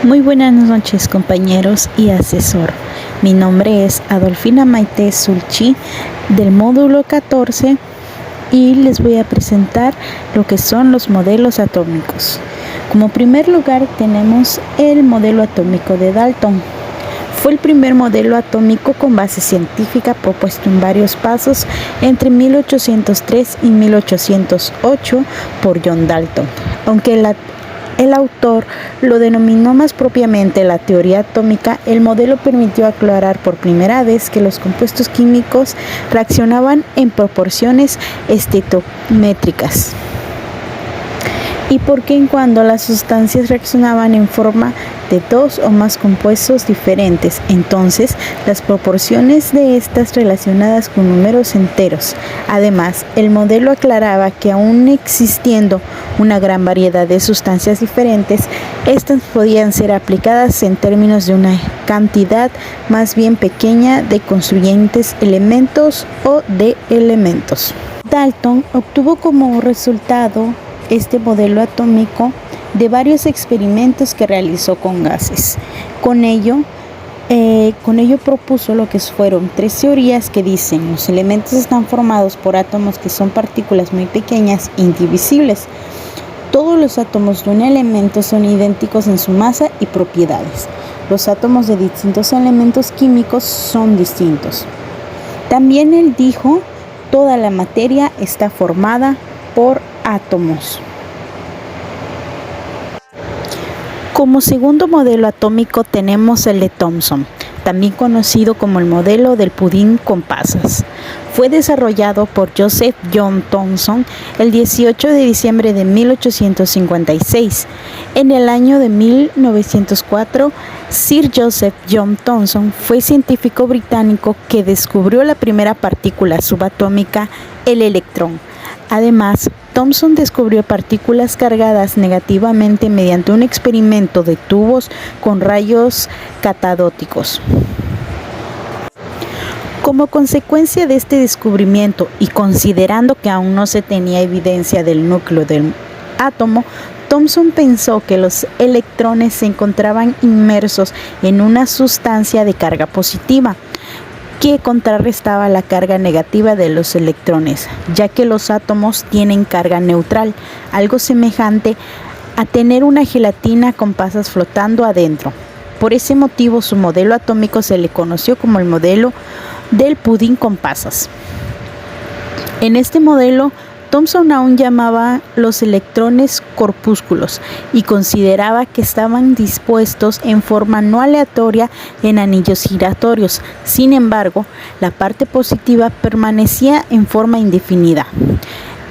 Muy buenas noches, compañeros y asesor. Mi nombre es Adolfina Maite Sulchi del módulo 14 y les voy a presentar lo que son los modelos atómicos. Como primer lugar tenemos el modelo atómico de Dalton. Fue el primer modelo atómico con base científica propuesto en varios pasos entre 1803 y 1808 por John Dalton, aunque el autor lo denominó más propiamente la teoría atómica. El modelo permitió aclarar por primera vez que los compuestos químicos reaccionaban en proporciones estequiométricas y por qué en cuando las sustancias reaccionaban en forma de dos o más compuestos diferentes, entonces las proporciones de estas relacionadas con números enteros. Además, el modelo aclaraba que aun existiendo una gran variedad de sustancias diferentes, estas podían ser aplicadas en términos de una cantidad más bien pequeña de constituyentes elementos o de elementos. Dalton obtuvo como resultado este modelo atómico de varios experimentos que realizó con gases. Con ello propuso lo que fueron tres teorías que dicen: los elementos están formados por átomos que son partículas muy pequeñas e indivisibles. Todos los átomos de un elemento son idénticos en su masa y propiedades. Los átomos de distintos elementos químicos son distintos. También él dijo: toda la materia está formada por átomos. Como segundo modelo atómico tenemos el de Thomson, también conocido como el modelo del pudín con pasas. Fue desarrollado por Joseph John Thomson el 18 de diciembre de 1856. En el año de 1904, Sir Joseph John Thomson fue científico británico que descubrió la primera partícula subatómica, el electrón. Además, Thomson descubrió partículas cargadas negativamente mediante un experimento de tubos con rayos catodóticos. Como consecuencia de este descubrimiento y considerando que aún no se tenía evidencia del núcleo del átomo, Thomson pensó que los electrones se encontraban inmersos en una sustancia de carga positiva que contrarrestaba la carga negativa de los electrones, ya que los átomos tienen carga neutral, algo semejante a tener una gelatina con pasas flotando adentro. Por ese motivo, su modelo atómico se le conoció como el modelo del pudín con pasas. En este modelo, Thomson aún llamaba los electrones corpúsculos y consideraba que estaban dispuestos en forma no aleatoria en anillos giratorios. Sin embargo, la parte positiva permanecía en forma indefinida.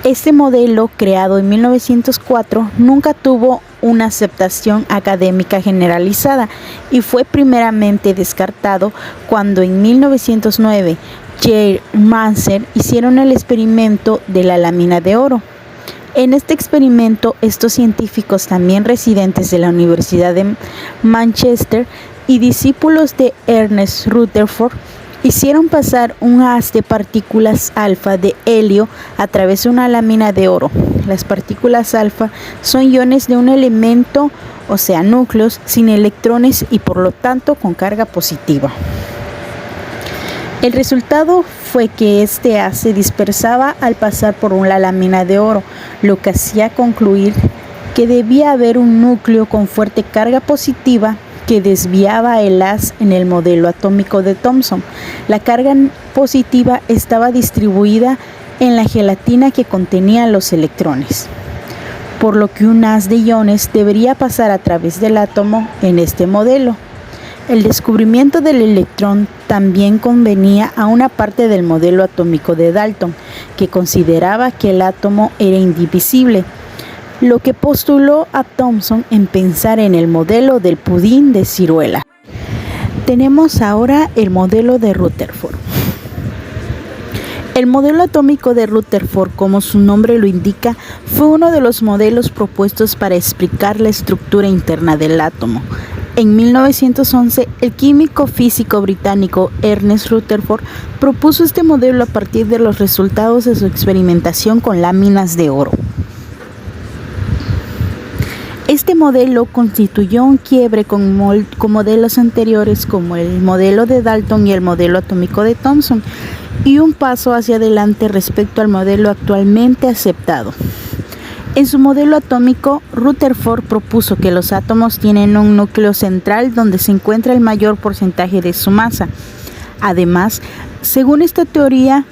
Este modelo, creado en 1904, nunca tuvo una aceptación académica generalizada y fue primeramente descartado cuando en 1909 Manser hicieron el experimento de la lámina de oro. En este experimento, estos científicos, también residentes de la Universidad de Manchester y discípulos de Ernest Rutherford, hicieron pasar un haz de partículas alfa de helio a través de una lámina de oro. Las partículas alfa son iones de un elemento, o sea, núcleos sin electrones y por lo tanto con carga positiva. El resultado fue que este haz se dispersaba al pasar por una lámina de oro, lo que hacía concluir que debía haber un núcleo con fuerte carga positiva que desviaba el haz en el modelo atómico de Thomson. La carga positiva estaba distribuida en la gelatina que contenía los electrones, por lo que un haz de iones debería pasar a través del átomo en este modelo. El descubrimiento del electrón también convenía a una parte del modelo atómico de Dalton, que consideraba que el átomo era indivisible, lo que postuló a Thomson en pensar en el modelo del pudín de ciruela. Tenemos ahora el modelo de Rutherford. El modelo atómico de Rutherford, como su nombre lo indica, fue uno de los modelos propuestos para explicar la estructura interna del átomo. En 1911, el químico físico británico Ernest Rutherford propuso este modelo a partir de los resultados de su experimentación con láminas de oro. Este modelo constituyó un quiebre con modelos anteriores como el modelo de Dalton y el modelo atómico de Thomson, y un paso hacia adelante respecto al modelo actualmente aceptado. En su modelo atómico, Rutherford propuso que los átomos tienen un núcleo central donde se encuentra el mayor porcentaje de su masa. Además, según esta teoría,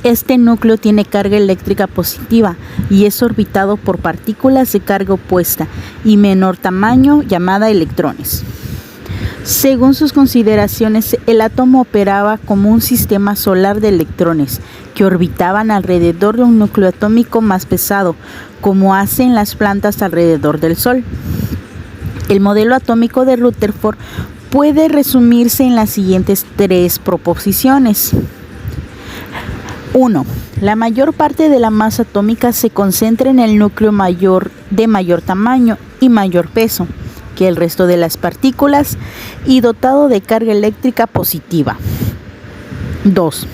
este núcleo tiene carga eléctrica positiva y es orbitado por partículas de carga opuesta y menor tamaño llamadas electrones. Según sus consideraciones, el átomo operaba como un sistema solar de electrones que orbitaban alrededor de un núcleo atómico más pesado, como hacen las plantas alrededor del Sol. El modelo atómico de Rutherford puede resumirse en las siguientes 3 proposiciones. 1. La mayor parte de la masa atómica se concentra en el núcleo de mayor tamaño y mayor peso que el resto de las partículas y dotado de carga eléctrica positiva. 2.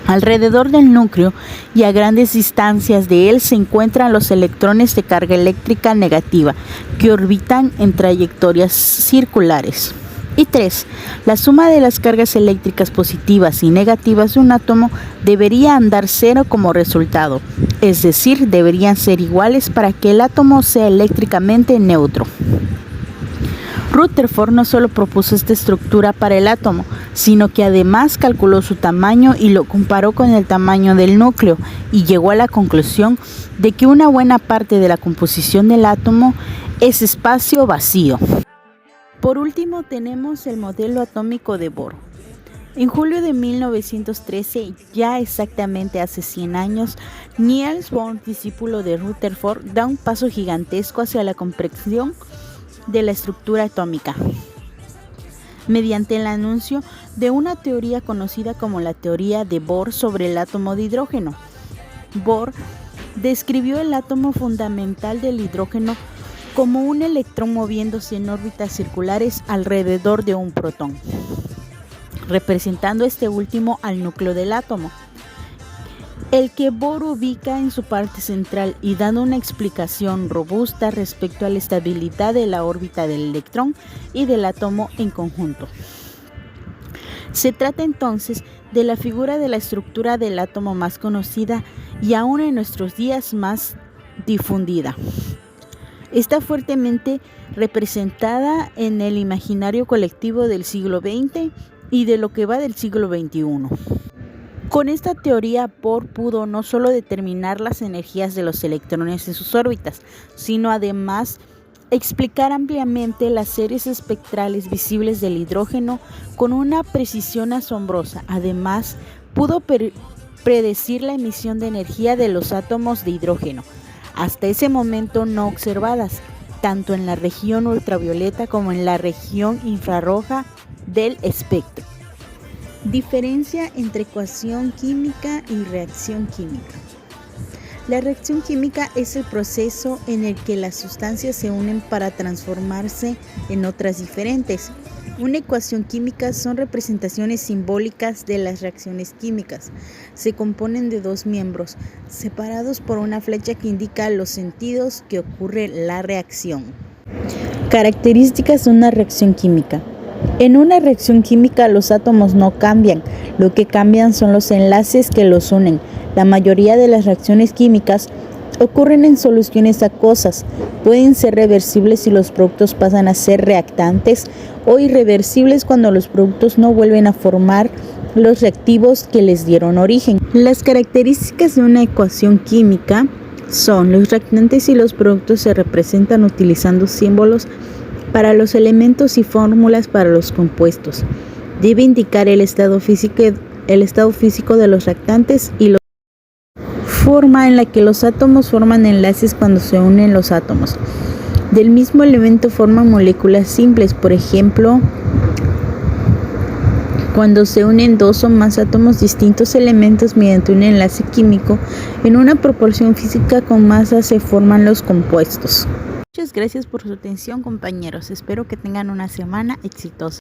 Alrededor del núcleo y a grandes distancias de él se encuentran los electrones de carga eléctrica negativa que orbitan en trayectorias circulares. Y 3. La suma de las cargas eléctricas positivas y negativas de un átomo debería dar 0 como resultado, es decir, deberían ser iguales para que el átomo sea eléctricamente neutro. Rutherford no solo propuso esta estructura para el átomo, sino que además calculó su tamaño y lo comparó con el tamaño del núcleo y llegó a la conclusión de que una buena parte de la composición del átomo es espacio vacío. Por último, tenemos el modelo atómico de Bohr. En julio de 1913, ya exactamente hace 100 años, Niels Bohr, discípulo de Rutherford, da un paso gigantesco hacia la comprensión de la estructura atómica, mediante el anuncio de una teoría conocida como la teoría de Bohr sobre el átomo de hidrógeno. Bohr describió el átomo fundamental del hidrógeno como un electrón moviéndose en órbitas circulares alrededor de un protón, representando este último al núcleo del átomo, el que Bohr ubica en su parte central y dando una explicación robusta respecto a la estabilidad de la órbita del electrón y del átomo en conjunto. Se trata entonces de la figura de la estructura del átomo más conocida y aún en nuestros días más difundida. Está fuertemente representada en el imaginario colectivo del siglo XX y de lo que va del siglo XXI. Con esta teoría, Bohr pudo no solo determinar las energías de los electrones en sus órbitas, sino además explicar ampliamente las series espectrales visibles del hidrógeno con una precisión asombrosa. Además, pudo predecir la emisión de energía de los átomos de hidrógeno, hasta ese momento no observadas, tanto en la región ultravioleta como en la región infrarroja del espectro. Diferencia entre ecuación química y reacción química. La reacción química es el proceso en el que las sustancias se unen para transformarse en otras diferentes. Una ecuación química son representaciones simbólicas de las reacciones químicas. Se componen de 2 miembros, separados por una flecha que indica los sentidos que ocurre la reacción. Características de una reacción química. En una reacción química los átomos no cambian, lo que cambian son los enlaces que los unen. La mayoría de las reacciones químicas ocurren en soluciones acuosas, pueden ser reversibles si los productos pasan a ser reactantes o irreversibles cuando los productos no vuelven a formar los reactivos que les dieron origen. Las características de una ecuación química son: los reactantes y los productos se representan utilizando símbolos para los elementos y fórmulas para los compuestos. Debe indicar el estado físico de los reactantes y la forma en la que los átomos forman enlaces cuando se unen los átomos. Del mismo elemento forman moléculas simples, por ejemplo, cuando se unen 2 o más átomos distintos elementos mediante un enlace químico en una proporción física con masa se forman los compuestos. Muchas gracias por su atención, compañeros. Espero que tengan una semana exitosa.